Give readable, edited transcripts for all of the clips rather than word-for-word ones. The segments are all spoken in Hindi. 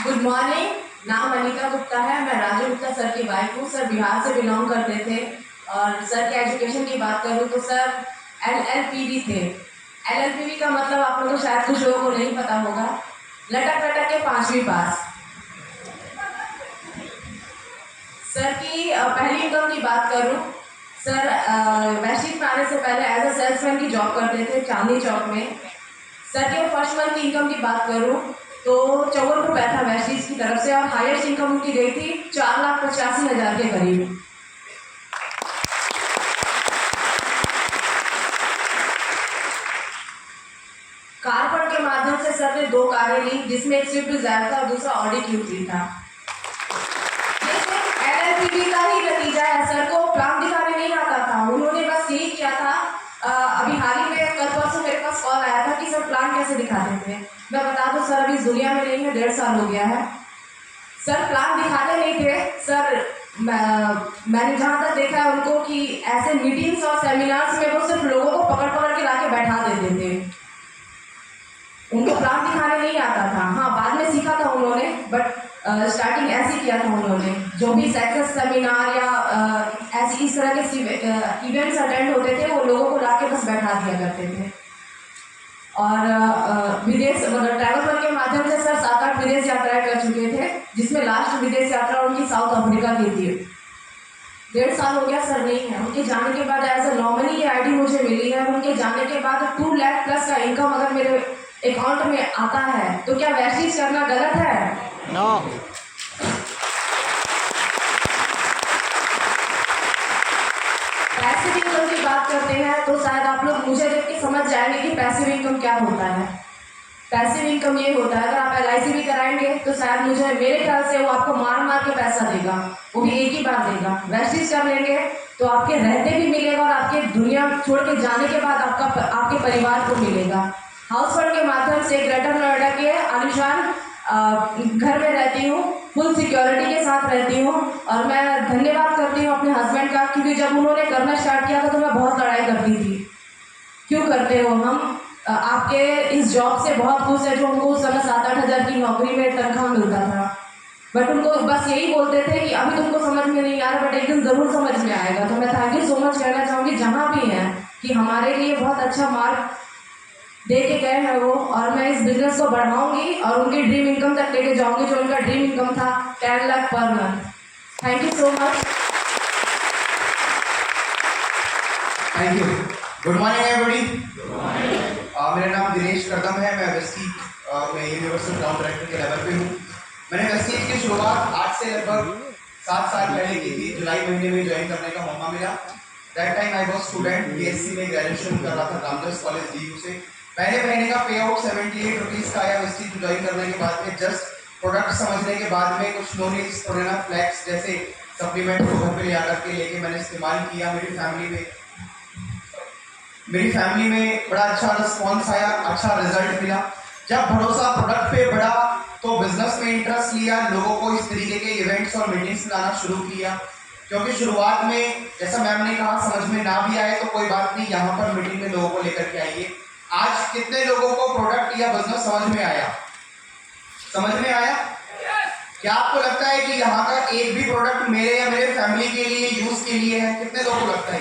Good morning. नाम अनिका गुप्ता है। मैं राजू गुप्ता सर की वाइफ हूँ। सर बिहार से बिलोंग करते थे और सर के एजुकेशन की बात करूँ तो सर LLPV थे। LLPV का मतलब आप लोगों को शायद कुछ लोगों को नहीं पता होगा। लटक लटक के 5वीं पास। सर की पहली इनकम की बात करूँ, सर वैश्विक में आने से पहले एज अ सेल्समैन की जॉब करते थे चांदनी चौक में। सर के फर्स्ट मंथ की इनकम की बात करूँ तो 54 रुपये था वैश्विक की तरफ से और हाईएस्ट इनकम उनकी गई थी 4,85,000 के करीब। कारफंड के माध्यम से सर ने 2 कारें ली, जिसमें एक स्विफ्ट डिजायर था और दूसरा ऑडी Q3 था। LLPV का ही नतीजा है। सर को प्लान दिखाने नहीं आता था, उन्होंने बस यही किया था। अभी हाल ही में कल परसों मेरे पास कॉल आया था कि सर प्लान कैसे दिखाते थे। मैं बता दूं सर अभी इस दुनिया में नहीं है, 1.5 साल हो गया है। सर प्लान दिखाते नहीं थे। सर मैंने जहाँ तक देखा है उनको कि ऐसे मीटिंग्स और सेमिनार्स में वो सिर्फ लोगों को पकड़ पकड़ के लाके बैठा देते थे। उनको प्लान दिखाने नहीं आता था। हाँ, बाद में सीखा था उन्होंने, बट स्टार्टिंग ऐसे किया था उन्होंने। जो भी सक्सेस सेमिनार या ऐसी इस तरह के इवेंट्स अटेंड होते थे वो लोगों को लाके बस बैठा दिया करते थे। और विदेश मतलब ट्रैवल फंड के माध्यम से सर 7-8 विदेश यात्राएं कर चुके थे, जिसमें लास्ट विदेश यात्रा उनकी साउथ अफ्रीका की थी। 1.5 साल हो गया सर नहीं है। उनके जाने के बाद एज अ नॉमिनी ये ID मुझे मिली है। उनके जाने के बाद 2 लाख प्लस का इनकम अगर मेरे अकाउंट में आता है तो क्या वैश्विक करना गलत है? नो। पैसिव इनकम की बात करते हैं तो शायद आप लोग मुझे देख के समझ जाएंगे कि पैसिव इनकम क्या होता है। पैसिव इनकम ये होता है, अगर आप LIC भी कराएंगे तो शायद मेरे ख्याल से वो आपको मार मार के पैसा देगा, वो भी एक ही बार देगा। वैश्विक कर लेंगे तो आपके रहते भी मिलेगा और आपके दुनिया छोड़ के जाने के बाद आपके परिवार को मिलेगा। हाउस फंड के माध्यम से ग्रेटर नोएडा के आलिशान घर में रहती हूँ, फुल सिक्योरिटी के साथ रहती हूँ। और मैं धन्यवाद करती हूँ अपने हस्बैंड का, क्योंकि जब उन्होंने करना स्टार्ट किया था तो मैं बहुत लड़ाई करती थी, क्यों करते हो, हम आपके इस जॉब से बहुत खुश है। जो उनको उस समय 7-8 हज़ार की नौकरी में तनख्वाह मिलता था, बट उनको बस यही बोलते थे कि अभी तुमको समझ में नहीं आ रहा, बट एक दिन जरूर समझ में आएगा। तो मैं थैंक यू सो मच कहना चाहूँगी जहाँ भी हैं कि हमारे लिए बहुत अच्छा मार्ग दे के गए हैं वो। और मैं इस बिजनेस को बढ़ाऊंगी और उनकी ड्रीम इनकम तक लेके जाऊंगी, जो उनका ड्रीम इनकम था 10 lakh per month. Thank you so much. Thank you. Good morning everybody. मेरा नाम दिनेश करदम है। मैं वेस्टीज में यूनिवर्सल ग्राउंड डायरेक्टर के लेवल पे हूँ। मैंने वेस्टीज की शुरुआत आज से लगभग 7 साल पहले की थी। जुलाई महीने में ज्वाइन करने का मौका मिला। That time I was student, BSc में ग्रेजुएशन कर रहा था रामदास कॉलेज DU से। पहले महीने का पे आउट 78 रुपीज़ का आया वेस्टीज ज्वाइन करने के बाद में। जस्ट प्रोडक्ट समझने के बाद में कुछ नोनिक्स प्रोरेना फ्लैक्स जैसे सप्लीमेंट को घर पे ले आकर के लेके मैंने इस्तेमाल किया। मेरी फैमिली में बड़ा अच्छा रिस्पॉन्स आया, अच्छा रिजल्ट मिला। जब भरोसा प्रोडक्ट पे बढ़ा तो बिजनेस में इंटरेस्ट लिया, लोगों को इस तरीके के इवेंट्स और मीटिंग्स लाना शुरू किया। क्योंकि शुरुआत में जैसा मैम ने कहा समझ में ना भी आए तो कोई बात नहीं, यहाँ पर मीटिंग में लोगों को लेकर के आइए। आज कितने लोगों को प्रोडक्ट या बिजनेस समझ में आया? समझ में आया? क्या आपको लगता है कि यहाँ का एक भी प्रोडक्ट मेरे या मेरे फैमिली के लिए यूज के लिए है? कितने लोगों को लगता है?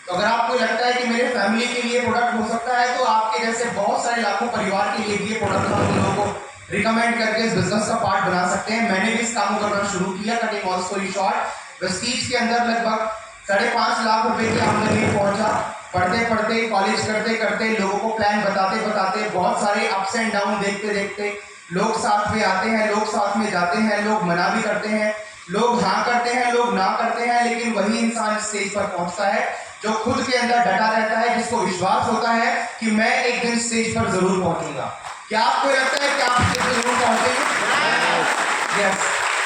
तो अगर आपको लगता है कि मेरे फैमिली के लिए प्रोडक्ट हो सकता है तो आपके जैसे बहुत सारे लाखों परिवार के लिए भी ये प्रोडक्ट हम लोगों को रिकमेंड करके इस बिजनेस का पार्ट बना सकते हैं। मैंने भी इस काम को करना शुरू किया। Cutting all story short, Vestige के अंदर लगभग 5.5 लाख रुपए की आमदनी पहुंचा। पढ़ते पढ़ते, कॉलेज करते करते, लोगों को प्लान बताते बताते, बहुत सारे अप्स एंड डाउन देखते देखते, लोग साथ में आते हैं, लोग साथ में जाते हैं, लोग मना भी करते हैं, लोग हाँ करते हैं, लोग ना करते हैं, लेकिन वही इंसान स्टेज पर पहुंचता है जो खुद के अंदर डटा रहता है, जिसको विश्वास होता है कि मैं एक दिन स्टेज पर जरूर पहुंचूंगा। क्या आपको लगता है कि आप स्टेज पर जरूर पहुंचेंगे? यस।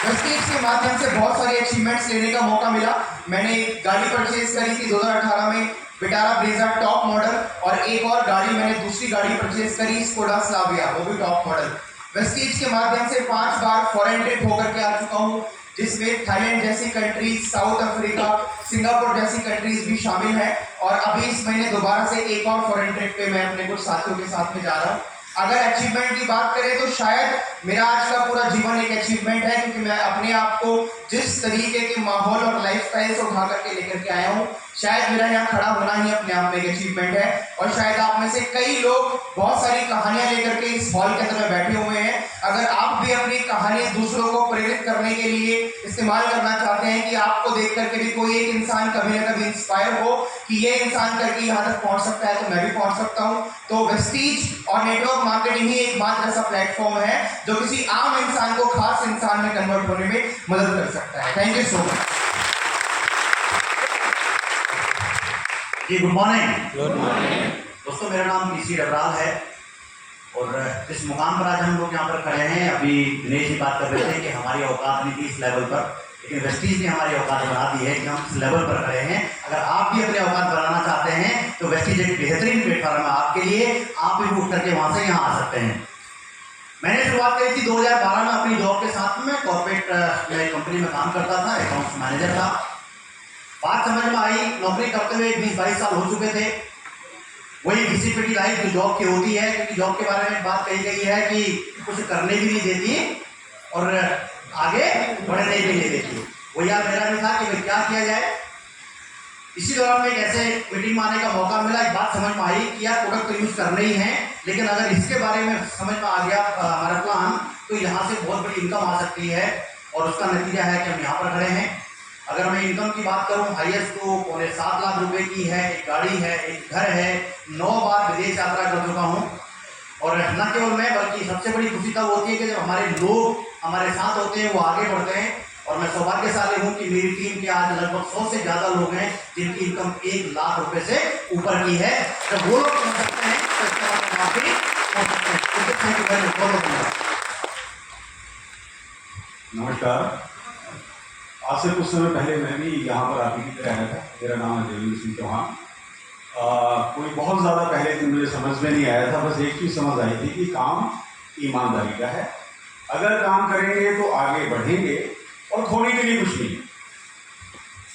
वेस्टीज के माध्यम से बहुत सारी अचीवमेंट्स लेने का मौका मिला। मैंने एक गाड़ी परचेज करी थी 2018 में, विटारा ब्रेजा टॉप मॉडल, और एक और गाड़ी मैंने दूसरी गाड़ी परचेज करी स्कोडा स्लाविया, वो भी टॉप मॉडल। वेस्टीज के माध्यम से 5 बार फॉरेन ट्रिप होकर के आ चुका हूँ, जिसमें थाईलैंड जैसी कंट्रीज, साउथ अफ्रीका, सिंगापुर जैसी कंट्रीज भी शामिल है। और अभी इस महीने दोबारा से एक और फॉरेन ट्रिप पे मैं अपने कुछ साथियों के साथ में जा रहा हूँ। अगर अचीवमेंट की बात करें तो शायद मेरा आज का पूरा जीवन एक अचीवमेंट है, क्योंकि मैं अपने आप को जिस तरीके के माहौल और लाइफस्टाइल से उठा करके लेकर के आया हूँ, शायद मेरा यहाँ खड़ा होना ही अपने आप में एक अचीवमेंट है। और शायद आप में से कई लोग बहुत सारी कहानियां लेकर के इस हॉल के अंदर में बैठे हुए हैं। अगर आप भी अपनी कहानी दूसरों को प्रेरित करने के लिए इस्तेमाल करना चाहते हैं कि आपको देख करके भी कोई एक इंसान कभी ना कभी इंस्पायर हो कि ये इंसान करके यहाँ तक पहुंच सकता है, तो मैं भी पहुंच सकता हूँ, तो वेस्टीज और नेटवर्क मार्केटिंग ही एकमात्र ऐसा प्लेटफॉर्म है जो किसी आम इंसान को खास इंसान में कन्वर्ट होने में मदद कर सकता है। Thank you so much. जी गुड मॉर्निंग। दोस्तों, मेरा नाम पीसी डबराल है और इस मुकाम पर आज हम लोग यहाँ पर खड़े हैं। अभी दिनेश जी बात कर रहे थे कि हमारी औकात नहीं थी इस लेवल पर, लेकिन वेस्टीज ने हमारी औकात बना दी है कि हम इस लेवल पर खड़े हैं। अगर आप भी अपनी औकात बनाना चाहते हैं तो वेस्टीज एक बेहतरीन प्लेटफॉर्म है आपके लिए। आप भी उठ करके वहाँ से यहाँ आ सकते हैं। मैंने शुरुआत करी थी 2012 में अपनी जॉब के साथ में। कॉर्पोरेट में कंपनी में काम करता था, अकाउंट्स मैनेजर था। बात समझ में आई, नौकरी करते हुए 20-22 साल हो चुके थे। वही घिसी पिटी लाइफ जो जॉब की होती है, क्योंकि जॉब के बारे में बात कही गई है कि कुछ करने भी नहीं देती और आगे बढ़ने भी नहीं देती। वो यार मेरा भी था कि भाई क्या किया जाए। इसी दौरान में एक ऐसे मीटिंग में आने का मौका मिला। एक बात समझ में आई कि यार प्रोडक्ट तो यूज करने ही है, लेकिन अगर इसके बारे में समझ में आ गया हमारा प्लान, तो यहाँ से बहुत बड़ी इनकम आ सकती है। और उसका नतीजा है कि हम यहाँ पर खड़े हैं। अगर मैं इनकम की बात करूं, हाईएस्ट तो 7.25 लाख रुपए की है। एक गाड़ी है, एक घर है, 9 बार विदेश यात्रा कर चुका हूं। और न केवल मैं, बल्कि सबसे बड़ी खुशी तब होती है कि जब हमारे लोग हमारे साथ होते हैं, वो आगे बढ़ते हैं। और मैं सौभाग्यशाली हूं कि मेरी टीम के आज लगभग 100 से ज़्यादा लोग हैं जिनकी इनकम 1 लाख रुपए से ऊपर की है। जब वो लोग पहुँच सकते हैं तो इसके बाद हम आप भी पहुँच सकते हैं। नमस्कार। आज से कुछ समय पहले मैं भी यहाँ पर आपकी की तरह आया था। मेरा नाम है देवेंद्र सिंह चौहान। कोई बहुत ज़्यादा पहले दिन मुझे समझ में नहीं आया था। बस एक चीज़ समझ आई थी कि काम ईमानदारी का है। अगर काम करेंगे तो आगे बढ़ेंगे और खोने के लिए कुछ नहीं।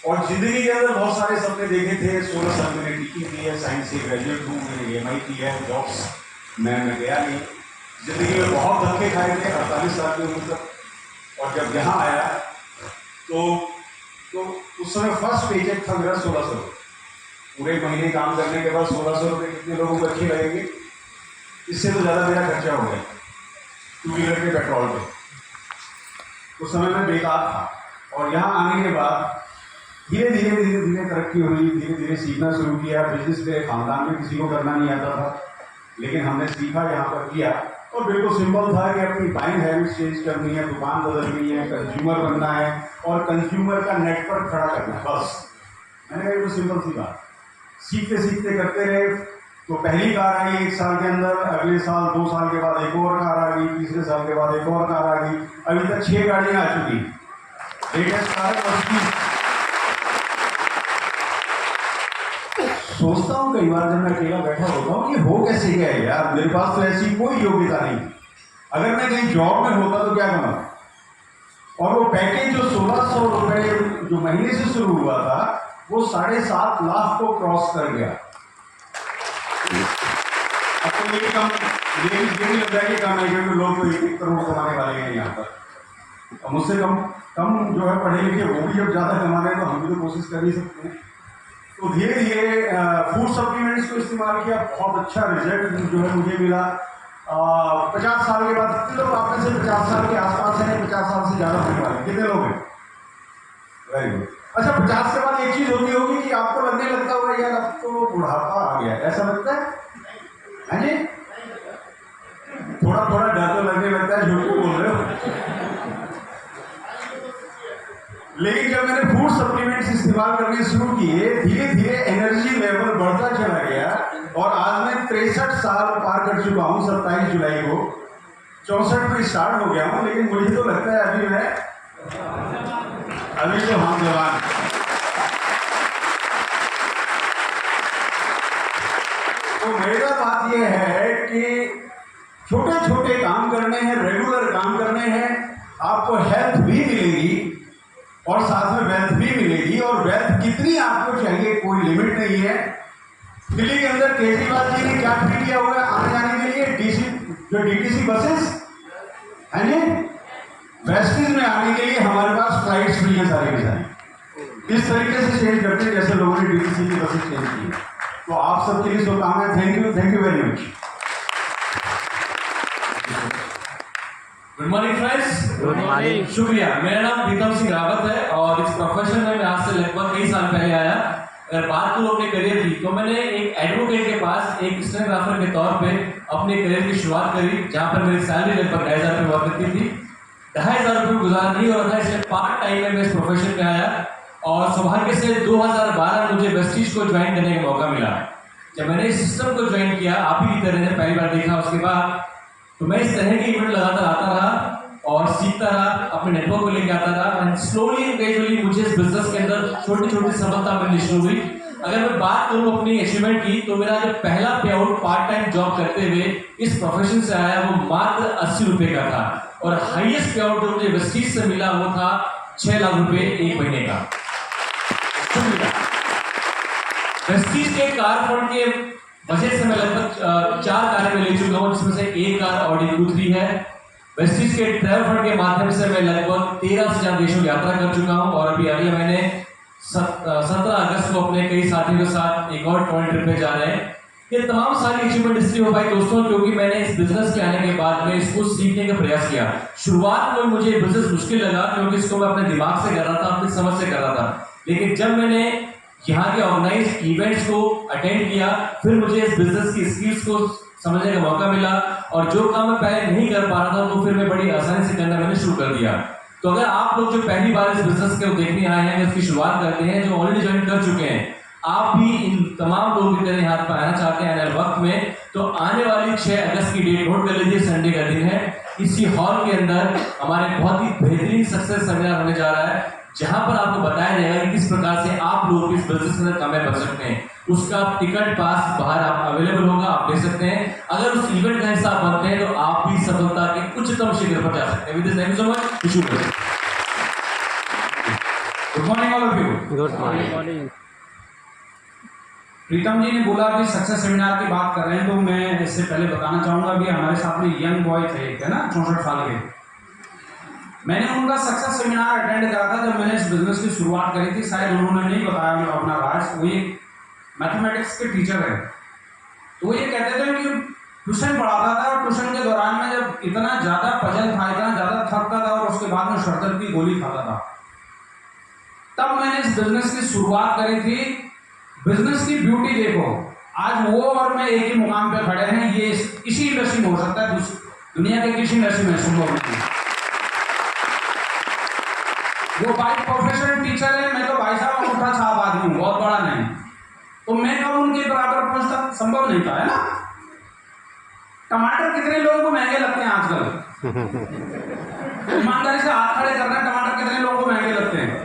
और ज़िंदगी के अंदर बहुत सारे सपने देखे थे। 16 साल मैंने टीचिंग की है, साइंस से ग्रेजुएट हूँ, मैंने EMI की है, जॉब्स मैं गया नहीं। ज़िंदगी में बहुत धक्के खाए थे 48 साल की उम्र तक। और जब यहाँ आया तो उस समय फर्स्ट पेचेक था मेरा 1600 रुपये। पूरे महीने काम करने के बाद 1600 रुपये कितने लोगों को अच्छे लगेंगे? इससे तो ज़्यादा मेरा खर्चा हो गया 2 व्हीलर के पेट्रोल पे। उस समय मैं बेकार था। और यहाँ आने के बाद धीरे धीरे तरक्की हुई, धीरे धीरे सीखना शुरू किया। बिजनेस मेरे खानदान में किसी को करना नहीं आता था, लेकिन हमने सीखा, यहाँ पर किया। और बिल्कुल सिंपल था कि अपनी बाइंग हैबिट चेंज करनी है, दुकान बदलनी है, कंज्यूमर बनना है और कंज्यूमर का नेटवर्क खड़ा करना है, बस। मैंने कहा तो सिंपल सी बात। सीखते सीखते करते रहे। तो पहली कार आई 1 साल के अंदर, अगले साल 2 साल के बाद एक और कार आ गई, तीसरे साल के बाद एक और कार आ गई। अभी तक 6 गाड़ियाँ आ चुकी। लेटेस्ट कार है। सोचता हूँ कई बार जब मैं अकेला बैठा होता हूँ, ये हो कैसे गया है यार, मेरे पास तो ऐसी कोई योग्यता नहीं। अगर मैं कहीं जॉब में होता तो क्या करना। और वो पैकेज जो 1600 रुपये जो महीने से शुरू हुआ था, वो 7.5 लाख को क्रॉस कर गया। अब तो ये कम, ये भी लग रहा है कि कम है, क्योंकि लोग तो 1 करोड़ कमाने वाले हैं यहाँ पर। अब मुझसे कम जो है पढ़े लिखे, वो भी जब ज़्यादा कमा रहे हैं तो हम भी तो कोशिश कर ही सकते हैं। तो धीरे धीरे फूड सप्लीमेंट्स को इस्तेमाल किया। बहुत अच्छा रिजल्ट जो है मुझे मिला। 50 साल के बाद, कितने लोग आप में से 50 साल के आसपास हैं, 50 साल से ज़्यादा होने वाले कितने लोग हैं? Very good. अच्छा, 50 के बाद एक चीज़ होगी कि आपको लगने लगता होगा यार अब तो बुढ़ापा आ गया, ऐसा लगता है? हाँ जी, थोड़ा डर तो लगने लगता है, झूठ बोल रहे हो। लेकिन जब मैंने फूड सप्लीमेंट्स इस्तेमाल करने शुरू किए, धीरे धीरे एनर्जी लेवल बढ़ता चला गया। और आज मैं 63 साल पार कर चुका हूँ। 27 जुलाई को 64 पे स्टार्ट हो गया हूँ। लेकिन मुझे तो लगता है अभी तो हम जवान। तो मेरा बात यह है कि छोटे छोटे काम करने हैं, रेगुलर काम करने हैं। आपको हेल्थ भी मिलेगी और साथ में वेल्थ भी मिलेगी। और वेल्थ कितनी आपको चाहिए कोई लिमिट नहीं है। दिल्ली के अंदर केजरीवाल जी ने क्या ट्वीट किया हुआ है आने जाने के लिए जो डीटीसी बसेस है ना, वेस्टिज में आने के लिए हमारे पास फ्लाइट्स फ्री हैं सारी की सारी। इस तरीके से चेंज करते हैं जैसे लोगों ने डीटीसी की बसेस चेंज की। तो आप सबके लिए शुभकामनाएं। Thank you very much. Good morning friends. Good morning. शुक्रिया। मेरा नाम प्रीतम सिंह रावत है और इस प्रोफेशन में मैं आज से लगभग कई साल पहले आया। अगर बात करूं अपने करियर की तो मैंने एक एडवोकेट के पास एक स्टेनोग्राफर के तौर पे अपने करियर की शुरुआत करी, जहां पर मेरी सैलरी लगभग 2,500 रुपये हुआ करती थी। 2,500 रुपये गुजारा नहीं हो रहा था, इसलिए पार्ट टाइम में मैं इस प्रोफेशन में आया और सौभाग्य से 2012 मुझे वेस्टिज को ज्वाइन करने का मौका मिला। जब मैंने इस सिस्टम को ज्वाइन किया, आप ही की तरह ने पहली बार देखा, उसके बाद तो मैं इस तरह के इवेंट लगातार आता रहा और सीखता रहा, अपने नेटवर्क को लेकर आता रहा एंड स्लोली एंड ग्रेजुअली मुझे इस बिजनेस के अंदर छोटी छोटी सफलता मिलनी शुरू हुई। अगर मैं बात करूं अपनी अचीवमेंट की तो मेरा जो पहला पे आउट पार्ट टाइम जॉब करते हुए इस प्रोफेशन से आया वो मात्र 80 रुपए का था और हाईएस्ट पे आउट जो मुझे वेस्टिज से मिला वो था 6 लाख रुपए एक महीने का। वेस्टिज के कार फंड के बजट से मैं लगभग 4 कारें में ले चुका हूँ, जिसमें से एक कार ऑडी Q3 है। वेस्टिज के ट्रैवल फंड के माध्यम से मैं लगभग 13 से ज्यादा देशों की यात्रा कर चुका हूँ और अभी अगले महीने 17 अगस्त को अपने कई साथियों के साथ एक और फॉरेन ट्रिप पे जा रहे हैं। ये तमाम सारी अचीवमेंट इसलिए हो पाई दोस्तों क्योंकि मैंने इस बिजनेस के आने के बाद में इसको सीखने का प्रयास किया। शुरुआत में मुझे बिजनेस मुश्किल लगा क्योंकि इसको मैं अपने दिमाग से कर रहा था, अपनी समझ से कर रहा था, लेकिन जब मैंने यहाँ के ऑर्गेनाइज इवेंट्स को अटेंड किया फिर मुझे इस बिजनेस की स्किल्स को समझने का मौका मिला और जो काम मैं पहले नहीं कर पा रहा था तो फिर मैं बड़ी आसानी से करना मैंने शुरू कर दिया। तो अगर आप लोग जो पहली बार इस बिजनेस को देखने आए हैं, इसकी शुरुआत करते हैं, जो ऑलरेडी ज्वाइन कर चुके हैं, आप भी इन तमाम लोगों की तरह यहाँ पर आना चाहते हैं आने वक्त में, तो आने वाली 6 अगस्त की डेट नोट कर लीजिए, संडे का दिन है। इसी हॉल के अंदर हमारे बहुत ही बेहतरीन सक्सेस सेमिनार होने जा रहा है, जहां पर आपको बताया जाएगा कि किस प्रकार से आप लोग इस बिजनेस के अंदर कामयाब बन सकते हैं। उसका टिकट पास बाहर आप अवेलेबल होगा, आप ले सकते हैं। अगर उस इवेंट का हिस्सा बनते हैं तो आप भी सफलता के उच्चतम शिखर पर जा सकते हैं। With this thank you so much. Good morning all of you. Good morning. Pritam ji ने बोला कि सक्सेस सेमिनार की बात कर रहे हैं तो मैं इससे पहले बताना चाहूंगा कि हमारे साथ में यंग बॉय थे, है ना, 64 साल के। मैंने उनका सक्सेस सेमिनार अटेंड करा था जब मैंने इस बिजनेस की शुरुआत करी थी। शायद उन्होंने नहीं बताया मुझे अपना राज। वो एक मैथमेटिक्स के टीचर है, तो वो ये कहते थे कि ट्यूशन पढ़ाता था और ट्यूशन के दौरान में जब इतना ज़्यादा पजल था, इतना ज़्यादा थकता था और उसके बाद में शरदर्द की गोली खाता था, तब मैंने इस बिजनेस की शुरुआत करी थी। बिजनेस की ब्यूटी देखो, आज वो और मैं एक ही मुकाम पे खड़े हैं। ये इसी इंडस्ट्री में हो सकता है, दुनिया के किसी इंडस्ट्री में संभव नहीं। वो भाई प्रोफेशनल टीचर है, मैं तो भाई साहब अंगूठा छाप आदमी हूँ, बहुत बड़ा नहीं, तो मैं कब उनके बराबर पहुंचता, संभव नहीं था, है ना। टमाटर कितने लोगों को महंगे लगते हैं आजकल? ईमानदारी से हाथ खड़े कर रहे हैं, टमाटर कितने लोगों को महंगे लगते हैं?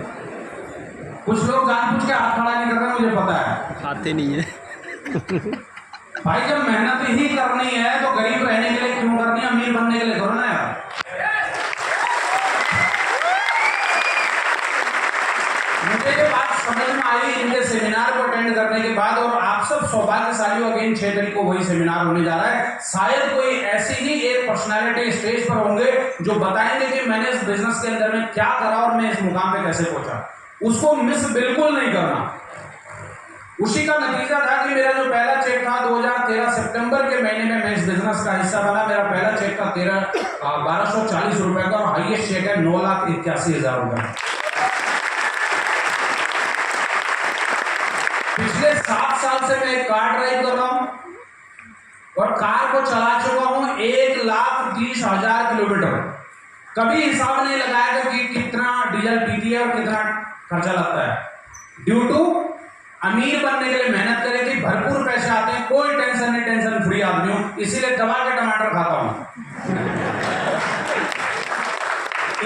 कुछ लोग जानबूझ के हाथ खड़ा नहीं कर रहे, मुझे पता है, खाते नहीं है। भाई जब मेहनत ही करनी है तो गरीब रहने के लिए क्यों करनी है, अमीर बनने के लिए करो ना यार। मुझे ये बात समझ में आई इनके सेमिनार को अटेंड करने के बाद, और आप सब सौभाग्यशाली हो, अगेन 6 तारीख को वही सेमिनार होने जा रहा है। शायद कोई ऐसी ही एक पर्सनालिटी स्टेज पर होंगे जो बताएंगे कि मैंने इस बिजनेस के अंदर में क्या करा और मैं इस मुकाम पे कैसे पहुंचा। उसको मिस बिल्कुल नहीं करना। उसी का नतीजा था कि मेरा जो पहला चेक था 2013 सितंबर के महीने में मैं इस बिजनेस का हिस्सा बना। मेरा पहला चेक था 1240 रुपए का और हाईएस्ट चेक है 9,81,000 रुपए। पिछले 7 साल से मैं कार ड्राइव कर रहा हूं और कार को चला चुका हूं 1,30,000 किलोमीटर। कभी हिसाब नहीं लगाया कि कितना डीजल पीती है और कितना खर्चा लगता है। ड्यू टू अमीर बनने के लिए मेहनत करी थी, भरपूर पैसे आते हैं, कोई टेंशन नहीं, टेंशन फ्री आदमी हूं, इसीलिए दबा के टमाटर खाता हूं।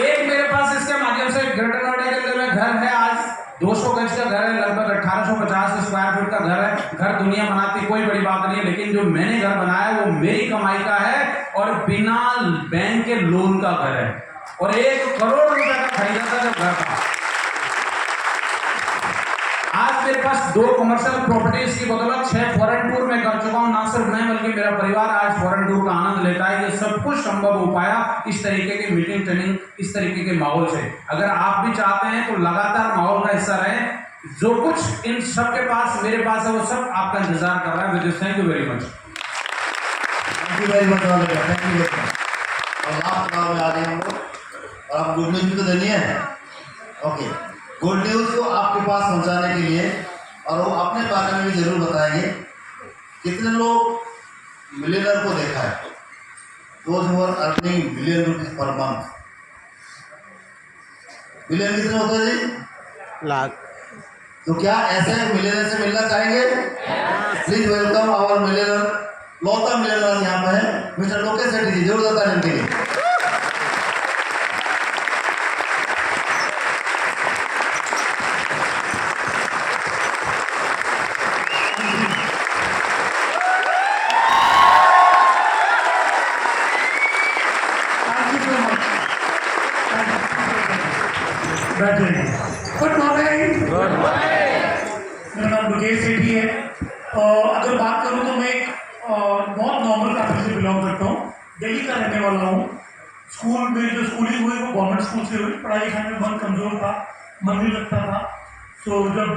एक मेरे पास इसके माध्यम से ग्रेटर नोएडा के अंदर में घर है, आज 200 गज का घर है, लगभग 1850 स्क्वायर फीट का घर है। घर दुनिया बनाती कोई बड़ी बात नहीं है, लेकिन जो मैंने घर बनाया वो मेरी कमाई का है और बिना बैंक के लोन का घर है और 1 करोड़ रुपए का खरीदा था जब घर था। आज आज मेरे पास 2 कमर्शियल प्रॉपर्टीज की बदौलत 6 फॉरेन टूर में कर चुका हूं। ना सिर्फ मैं बल्कि मेरा परिवार आज फॉरेन टूर का आनंद लेता है। ये सब कुछ संभव हो पाया इस तरीके की मीटिंग ट्रेनिंग, इस तरीके के माहौल से। अगर आप भी चाहते हैं तो लगातार माहौल का हिस्सा रहे। जो कुछ इन सब के पास मेरे पास है वो सब आपका इंतजार कर रहा है। Thank you very much. Thank you very much, thank you very much. और लास्ट राउंड में आ गए हम लोग, और आप गुड न्यूज भी तो देनी है। ओके, गुड न्यूज को आपके पास पहुंचाने के लिए, और वो अपने बारे में भी जरूर बताएंगे, कितने लोग मिलियनर को देखा है, those who are earning million rupees per month. Million कितने होते हैं जी? लाख। तो क्या ऐसे मिलियनर से मिलना चाहेंगे? प्लीज वेलकम आवर मिलियनर, लौता मिलियनर यहाँ पे है मिस्टर लोकेश सेठी जी, जोर देता है इनके लिए। Good morning. मेरा नाम लोकेश सेठी है। अगर बात करूँ तो मैं एक बहुत नॉर्मल फैमिली से बिलोंग करता हूँ। दिल्ली का रहने वाला हूँ। स्कूल में जो स्कूलिंग हुई वो गवर्नमेंट स्कूल से हुई। पढ़ाई लिखाई में मन कमज़ोर था, मन नहीं लगता था। सो जब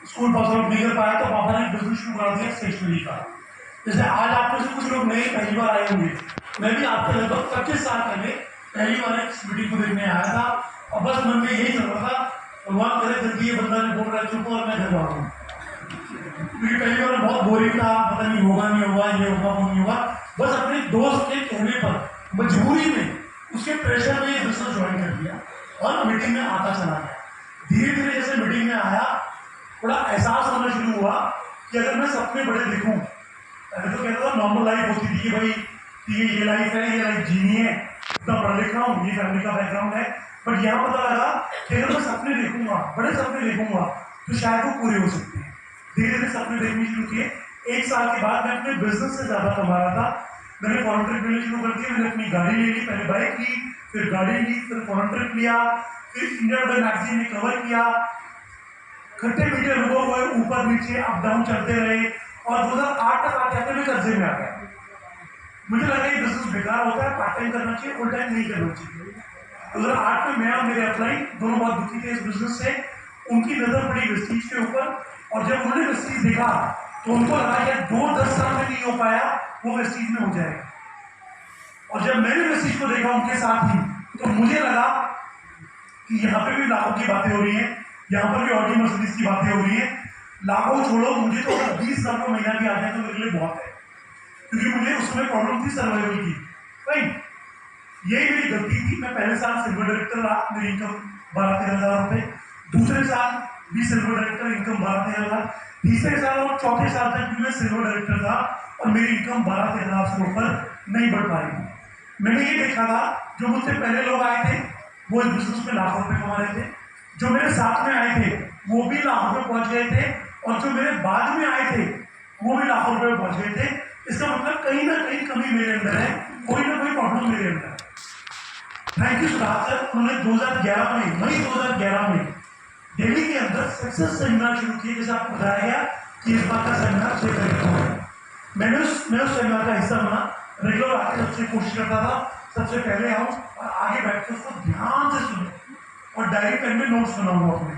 स्कूल पास आउट नहीं कर पाया तो पापा ने बिजनेस शुरू करा दिया स्टेशनरी का। जैसे आज आप में से कुछ लोग नए पहली बार आए होंगे, मैं भी आपके लगभग 25 साल पहले पहली बार इस मीटिंग को देखने आया था, और बस मन में यही चल रहा था, भगवान करे जल्दी ये बंदा ने बोल रहा है चुप और मैं घर भागूं। क्योंकि पहली बार बहुत बोरिंग था, पता नहीं होगा नहीं होगा, ये होगा वो नहीं होगा। बस अपने दोस्त के कहने पर, मजबूरी में, उसके प्रेशर में ये बिजनेस ज्वाइन कर दिया और मीटिंग में आता चला गया। धीरे धीरे जैसे मीटिंग में आया, थोड़ा एहसास होना शुरू हुआ कि अगर मैं सपने बड़े देखूं, पहले तो कहता था नॉर्मल लाइफ होती थी कि भाई ये लाइफ है, ये लाइफ जीनी है, इतना पढ़ लिखा हूँ, ये फैमिली का बैकग्राउंड है। बट यहाँ पता लगा कि अगर मैं सपने देखूंगा, बड़े सपने देखूंगा, तो शायद वो पूरे हो सकते हैं। धीरे धीरे सपने देखने शुरू किए। 1 साल के बाद मैं अपने बिजनेस से ज्यादा कमा रहा था। मैंने फॉरेन ट्रिप लेने शुरू कर दिया। मैंने अपनी गाड़ी ले ली, पहले बाइक ली, फिर गाड़ी ली, फिर फॉरेन ट्रिप लिया, फिर इंडिया टुडे मैगजीन ने कवर किया। खट्टे मीठे लोगों हुए, ऊपर नीचे अप डाउन चलते रहे, और 2008 तक आते आते मैं कर्जे में आ गया। मुझे लगा ये बिजनेस बेकार होता है, पार्ट टाइम करना चाहिए, फुल टाइम नहीं करना चाहिए। 2008 में मैं और मेरे अपलाइन दोनों बहुत दुखी थे इस बिजनेस से। उनकी नजर पड़ी वेस्टीज के ऊपर, और जब उन्होंने वेस्टीज देखा तो उनको लगा यार 2-10 साल में नहीं हो पाया, वो वेस्टीज में हो जाएगा। और जब मैंने वेस्टीज को देखा उनके साथ ही, तो मुझे लगा कि यहाँ पे भी लाखों की बातें हो रही है, यहाँ पर भी ऑडी मर्सिडीज की बातें हो रही है। लाखों छोड़ो, मुझे तो 20,000 का महीना भी आ जाए तो मेरे लिए बहुत है, क्योंकि मुझे उसमें प्रॉब्लम थी सर्वाइवल की। राइट, यही मेरी गलती थी। मैं पहले साल सिल्वर डायरेक्टर रहा, मेरी इनकम 12-13 हज़ार रुपये। दूसरे साल भी सिल्वर डायरेक्टर, इनकम 12-13 हज़ार। तीसरे साल और चौथे साल तक भी मैं सिल्वर डायरेक्टर था, और मेरी इनकम 12-13 हज़ार से ऊपर नहीं बढ़ पाई। मैंने ये देखा था, जो मुझसे पहले लोग आए थे वो इस बिजनेस में लाखों रुपये कमा रहे थे, जो मेरे साथ में आए थे वो भी लाखों रुपये पहुंच गए थे, और जो मेरे बाद में आए थे वो भी लाखों रुपये पहुंच गए थे। इसका मतलब कहीं ना कहीं कमी मेरे अंदर है, कोई ना कोई प्रॉब्लम मेरे अंदर है। थैंक यू सुधार सर, उन्होंने 2011 में, मई 2011 में दिल्ली के अंदर सक्सेस सेमिनार शुरू किए। जैसे आपको बताया गया कि इस बात का सेमिनार 6 तारीख को है। मैं उस सेमिनार का हिस्सा बना, रेगुलर आके सबसे कोशिश करता था सबसे पहले आऊँ और आगे बैठ के उसको ध्यान से सुनो, और डायरी पेन में नोट्स बनाऊंगा अपने।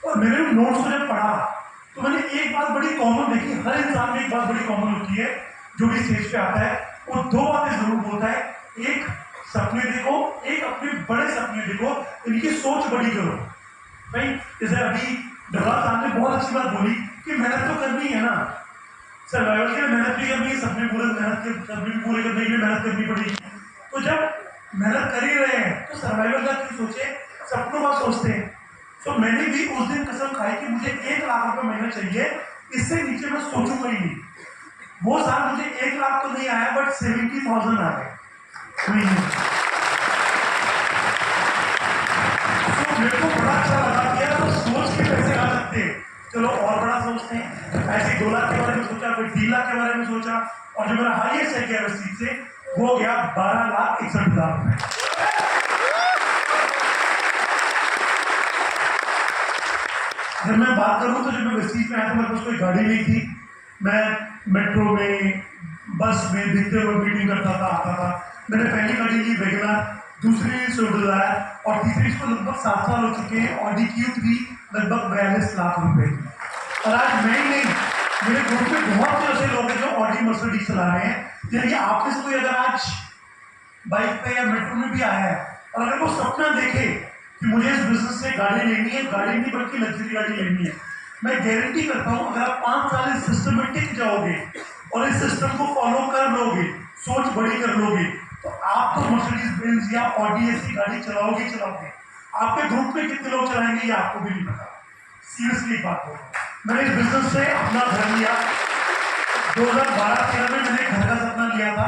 और मैंने नोट्स को जब पढ़ा तो मैंने एक बात बड़ी कॉमन देखी, हर इंसान में एक बात बड़ी कॉमन होती है, जो भी स्टेज पे आता है वो 2 बातें जरूर बोलता है। एक, सपने देखो, एक अपने बड़े सपने देखो, इनकी सोच बड़ी करो। भाई जैसे अभी डबरा साहब ने बहुत अच्छी बात बोली कि मेहनत तो करनी है ना, सर्वाइवल के लिए मेहनत भी करनी है, सपने पूरे करने के लिए मेहनत करनी पड़ेगी। तो जब मेहनत कर ही रहे हैं तो सर्वाइवल का क्यों सोचे, सपनों का सोचते हैं। तो मैंने भी उस दिन कसम खाई कि मुझे 1 लाख रुपए महीना चाहिए, इससे नीचे मैं सोचूंगा ही नहीं। वो साल मुझे 1 लाख तो नहीं आया, बट 70,000 आ गए। तो मेरे को बड़ा अच्छा लगा कि यार तो सोच के पैसे आ सकते हैं, चलो और बड़ा सोचते हैं। ऐसे 2 लाख के बारे में सोचा, कोई 3 लाख के बारे में सोचा, और जो मेरा हाईएस्ट है गया उस चीज से, वो गया 12,61,000 रुपए। अगर मैं बात करूँ तो जब मैं वेस्टीज में आया था मेरे पास कोई गाड़ी नहीं थी। मैं मेट्रो में, बस में दिखते हुए मीटिंग करता था, आता था। मैंने पहली गाड़ी ली वेगनर, दूसरी स्विफ्ट डिजायर और तीसरी इसको लगभग 7 साल हो चुके हैं। ऑडी Q3 लगभग 42 लाख रुपए की। और आज मैं ही नहीं, मेरे ग्रुप में बहुत से ऐसे लोग हैं जो ऑडी मर्सिडीज चला रहे हैं। यानी आप में से कोई अगर आज बाइक पे या मेट्रो में भी आया है और अगर वो सपना देखे कि मुझे इस बिजनेस से गाड़ी लेनी है, गाड़ी नहीं बल्कि लग्जरी गाड़ी लेनी है, मैं गारंटी करता हूँ अगर आप 5 साल इस सिस्टम में टिक जाओगे और इस सिस्टम को फॉलो कर लोगे, सोच बड़ी कर लोगे, तो आप तो मर्सिडीज बेंज या ऑडी ऐसी गाड़ी चलाओगे। आपके ग्रुप में कितने लोग चलाएंगे ये आपको भी नहीं पता। सीरियसली बात हो, मैंने इस बिजनेस से अपना घर लिया 2012-13 में। मैंने घर का सपना लिया था,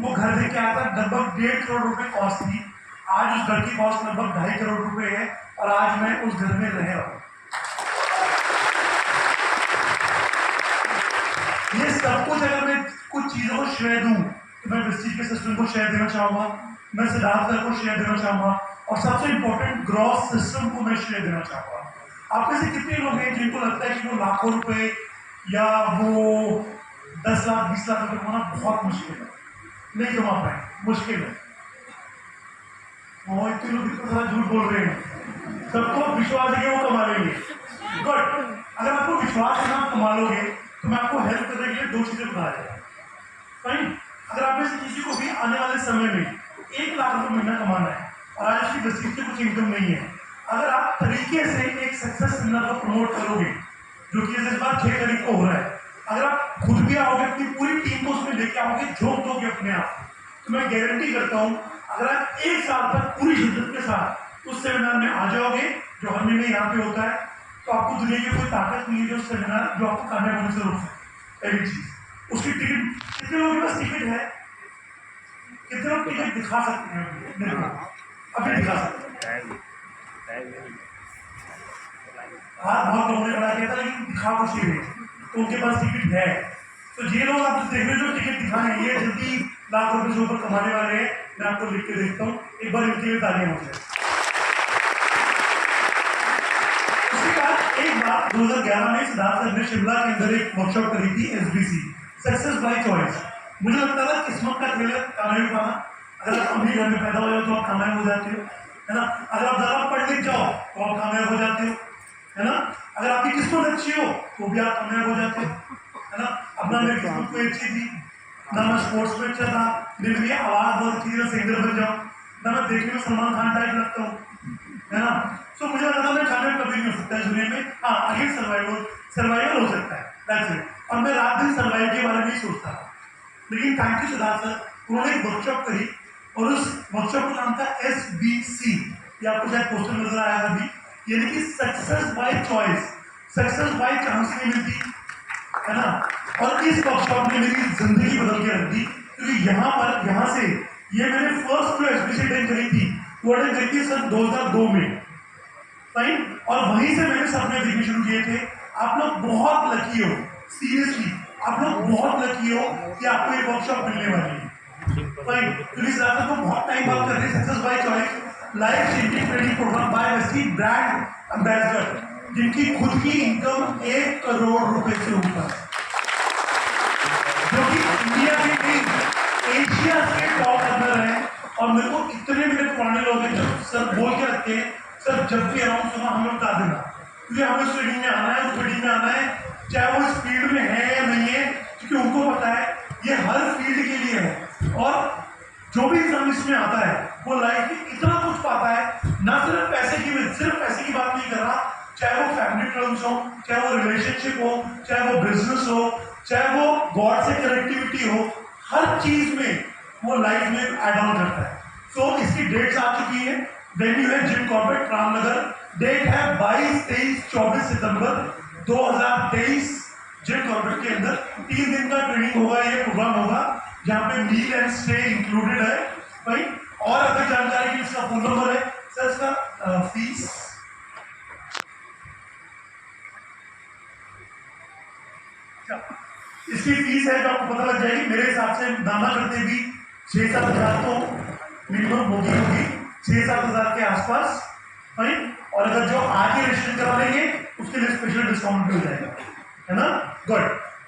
वो घर देख के आया था, लगभग 1.5 करोड़ रुपए कॉस्ट थी। आज उस घर की कॉस्ट लगभग 2.5 करोड़ रुपए है और आज मैं उस घर में रह रहा हूँ। ये सब कुछ अगर मैं कुछ चीजों को श्रेय दूं तो मैं वेस्टीज के सिस्टम को श्रेय देना चाहूंगा, मैं सिद्धार्थ सर को श्रेय देना चाहूंगा और सबसे इंपॉर्टेंट ग्रॉस सिस्टम को मैं श्रेय देना चाहूंगा। आप में से कितने लोग हैं जिनको लगता है कि वो लाखों रुपए या वो 10 लाख 20 लाख रुपए कमाना बहुत मुश्किल है, नहीं कमा पाए, मुश्किल है। और इतने लोग इतना सारा झूठ बोल रहे हैं। सबको विश्वास है कि वो कमा लेंगे। गुड, अगर आपको विश्वास है ना आप कमा लोगे तो मैं आपको हेल्प करने के लिए 2 चीजें बता रहा हूँ। अगर आप में से किसी को भी आने वाले समय में 1 लाख रुपए महीना कमाना है और आज उसकी बेसिक से कुछ इनकम नहीं है, अगर आप तरीके से एक सक्सेस सेमिनार को प्रमोट करोगे, जो कि इस बार 6 तारीख को हो रहा है, अगर आप खुद भी आओगे, अपनी पूरी टीम को उसमें लेके आओगे, झोंक दोगे अपने आप, तो मैं गारंटी करता हूँ अगर आप 1 साल तक पूरी शिद्दत के साथ उस सेमिनार में आ जाओगे जो हर महीने यहाँ पे होता है, तो आपको दुनिया की कोई ताकत नहीं है जो सेमिनार जो आपको कामयाब होने से रोक सकते। पहली चीज, उसकी टिकट कितने लोगों के पास टिकट है? कितने लोग टिकट दिखा सकते हैं मेरे को? अभी दिखा सकते हैं? हाँ, बहुत लोगों ने बड़ा किया था लेकिन दिखा कुछ नहीं रहे, तो उनके पास टिकट है। तो ये लोग आप देख रहे हो जो टिकट दिखाने, ये जल्दी लाख रुपए से ऊपर कमाने वाले हैं। मैं आपको लिख के देखता हूँ, एक बार इनके लिए तालियां हो जाए। उसके बाद एक बात 2011 में सिद्धार्थ सर ने शिमला के अंदर एक वर्कशॉप करी थी, SBC सक्सेस बाय चॉइस। मुझे लगता था किस्मत का खेल है, कामयाबी पाना। अगर आप अमीर घर में पैदा हो जाओ तो आप कामयाब हो जाते हो, है ना। अगर आप ज्यादा पढ़ लिख जाओ तो आप कामयाब हो जाते हो, है ना। अगर आपकी किस्मत अच्छी हो तो भी आप कामयाब हो जाते हो, है ना। अपना मेरी किस्मत कोई अच्छी थी ना, मैं स्पोर्ट्स में अच्छा था, मेरी आवाज बहुत अच्छी थी, सिंगर बन जाऊँ ना, मैं देखने में सलमान खान टाइप लगता हूँ, है ना। तो मुझे लगा था मैं कामयाब कभी नहीं हो सकता है दुनिया में। हाँ, आगे सर्वाइवल हो सकता है, दैट्स इट। और मैं रात दिन सर्वाइव के बारे में ही सोचता था। लेकिन थैंक यू सिद्धार्थ सर, उन्होंने एक वर्कशॉप करी और उस वर्कशॉप का नाम था SBC। ये आपको शायद पोस्टर नजर आया था अभी, यानी कि success by choice, success by chance नहीं मिलती, है ना। और इस वर्कशॉप ने मेरी जिंदगी बदल के रख दी, क्योंकि यहाँ से ये मैंने फर्स्ट जो SBC अटेंड करी थी वो अटेंड करी थी सन 2002 में, फाइन। और वहीं से मैंने सपने देखने शुरू किए थे। आप लोग बहुत लकी हो, सीरियसली आप लोग बहुत लकी हो कि आपको ये वर्कशॉप मिलने वाली है, फाइन। क्योंकि सिद्धार्थ को बहुत टाइम बात कर रहे हैं success by choice life changing training program by Vestige brand ambassador, जिनकी खुद की इनकम 1 करोड़ रुपए से ऊपर, जो कि इंडिया में नहीं एशिया के टॉप रनर है। और मेरे को इतने मेरे पुराने लोग हैं जो सर बोल के रखते हैं, सर जब भी अराउंड सुना हमें बता देना, क्योंकि हमें उस फील्डिंग में आना है, उस फील्डिंग में आना है, चाहे वो इस फील्ड में है या नहीं है, क्योंकि उनको पता है ये हर फील्ड के लिए है। और जो भी इंसान इसमें आता है वो लाइफ में इतना कुछ पाता है, ना सिर्फ पैसे की बात नहीं कर रहा, चाहे वो फैमिली टर्म्स हो, चाहे वो रिलेशनशिप हो, चाहे वो बिजनेस हो, चाहे वो गॉड से कनेक्टिविटी हो, हर चीज में वो लाइफ में एड ऑन करता है। सो इसकी डेट्स आ चुकी है। वेन्यू है जिम कॉर्बेट रामनगर, डेट है 22, 23, 24 सितंबर 2023 जिम कॉर्बेट के अंदर। 3 दिन का ट्रेनिंग होगा, ये प्रोग्राम होगा जहाँ पे मील एंड स्टे इंक्लूडेड है, भाई। और अधिक जानकारी के लिए इसका फोन नंबर है सर, इसका फीस इसकी फीस है जो आपको पता लग जाएगी। मेरे हिसाब से दाना करते भी 6-7 हज़ार तो मिनिमम होगी 6-7 हज़ार के आसपास, भाई। और अगर जो आज ही रजिस्ट्रेशन करा लेंगे उसके लिए स्पेशल डिस्काउंट भी हो जाएगा, है ना? गुड।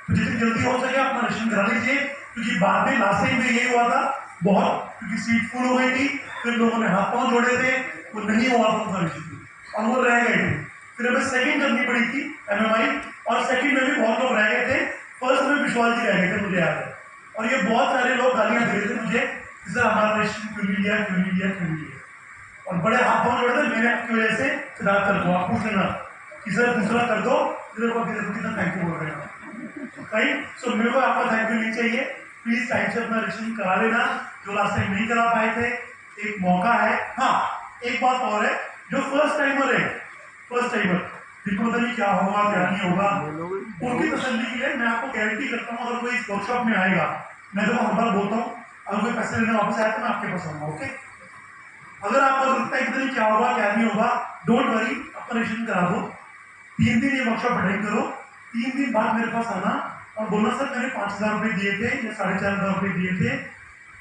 तो जितनी जल्दी हो सके अपना रजिस्ट्रेशन करा लीजिए, क्योंकि बाद में लास्ट टाइम में यही हुआ था बहुत, क्योंकि सीट फुल हो गई थी, फिर लोगों ने हाथ पांव जोड़े थे, वो नहीं हुआ था उनका रजिस्ट्रेशन और वो रह गए थे। फिर हमें सेकंड करनी पड़ी थी MMI, और सेकंड में भी बहुत लोग रह गए थे। फर्स्ट में विश्वास जी रह गए थे, मुझे याद है, और ये बहुत सारे लोग गालियां दे रहे थे मुझे, सर हमारा रजिस्ट्रेशन क्यों नहीं लिया, क्यों नहीं लिया, क्यों नहीं लिया, और बड़े हाथ पांव जोड़े थे। मैंने आपकी वजह से फिदा कर दो, आप पूछ लेना कि सर दूसरा कर दो, कितना थैंक यू बोल रहे हैं, राइट? सो मेरे को आपका थैंक यू नहीं चाहिए, प्लीज टाइम से अपना रजिस्ट्रेशन करा लेना, जो लास्ट टाइम नहीं करा पाए थे, एक मौका है। हाँ, एक बात और है, जो फर्स्ट टाइमर है, फर्स्ट टाइमर जिनको पता नहीं क्या होगा क्या नहीं होगा, उनकी तसल्ली के लिए मैं आपको गारंटी करता हूँ, अगर कोई इस वर्कशॉप में आएगा, मैं तो हर बार बोलता हूँ, अगर कोई पैसे लेने वापस आया तो मैं आपके पास आऊंगा, ओके? अगर आपको लगता है कि क्या होगा क्या नहीं होगा, डोंट वरी, अपना रजिस्ट्रेशन करा दो, 3 दिन ये वर्कशॉप अटेंड करो, 3 दिन बाद मेरे पास आना और बोलना सर मैंने 5,000 रुपये दिए थे या 4,500 रुपये दिए थे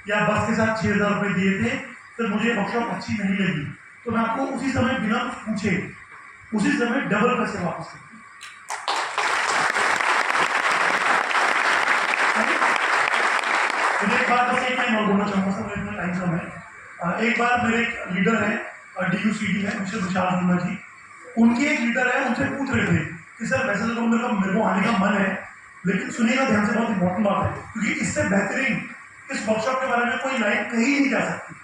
या बस के साथ 6,000 रुपये दिए थे, सर मुझे वर्कशॉप अच्छी नहीं लगी, तो मैं आपको उसी समय बिना कुछ पूछे उसी समय डबल पैसे वापस करती हूँ। मुझे एक बात बस एक टाइम और बोलना चाहूँगा सर, इतना टाइम कम है। एक बार मेरे एक लीडर है, DUCD है, मिस्टर विशाल वर्मा जी, उनके एक लीडर है, उनसे पूछ रहे थे कि सर वैसे तो मेरे को आने का मन है, लेकिन सुनिएगा ध्यान से, बहुत इंपॉर्टेंट बात है, क्योंकि इससे बेहतरीन इस वर्कशॉप के बारे में कोई लाइन कही नहीं जा सकती।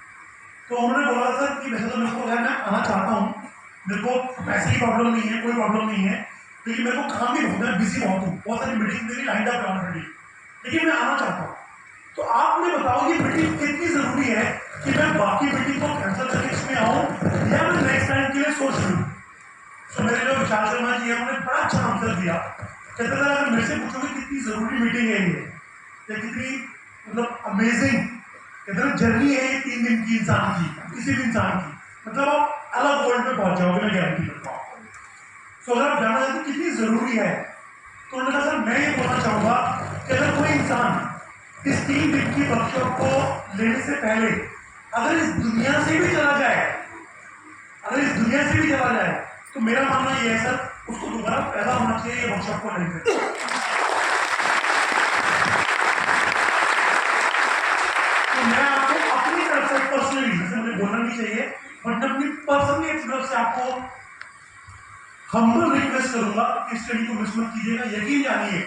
तो उन्होंने बोला सर कि वैसे तो मेरे को मैं आना चाहता हूँ, मेरे को पैसे की प्रॉब्लम नहीं है, कोई प्रॉब्लम नहीं है, लेकिन मेरे को काम भी बहुत है, बिजी बहुत हूँ, बहुत सारी मीटिंग मेरी लाइन अप ऑलरेडी, लेकिन मैं आना चाहता हूँ। तो आप मुझे बताओ ये मीटिंग कितनी जरूरी है कि मैं बाकी मीटिंग को कैंसिल करके इसमें आऊँ या मैं नेक्स्ट टाइम के लिए सोच लूँ? तो मेरे जो विशाल शर्मा जी है, उन्होंने बड़ा अच्छा आंसर दिया। कहते थे अगर मेरे से पूछोगे कितनी जरूरी मीटिंग है ये, या कितनी मतलब अमेजिंग कहते हैं जर्नी है ये 3 दिन की इंसान की, किसी भी इंसान की, मतलब आप अलग वर्ल्ड में पहुंच जाओगे, मैं गारंटी करता हूँ। तो अगर आप जानना चाहते कितनी जरूरी है, तो उन्होंने कहा सर मैं ये बोलना चाहूंगा कि अगर कोई इंसान इस 3 दिन की वर्कशॉप को लेने से पहले अगर इस दुनिया से भी चला जाए, तो मेरा मानना यह है सर उसको दोबारा पैदा होना चाहिए ये वर्कशॉप को नहीं करके। तो मैं आपको अपनी तरफ से पर्सनली, जैसे मुझे बोलना नहीं चाहिए, बट अपनी पर्सनली तरफ से आपको हम्बल रिक्वेस्ट करूंगा कि इस स्टडी को मिस मत कीजिएगा। यकीन जानिए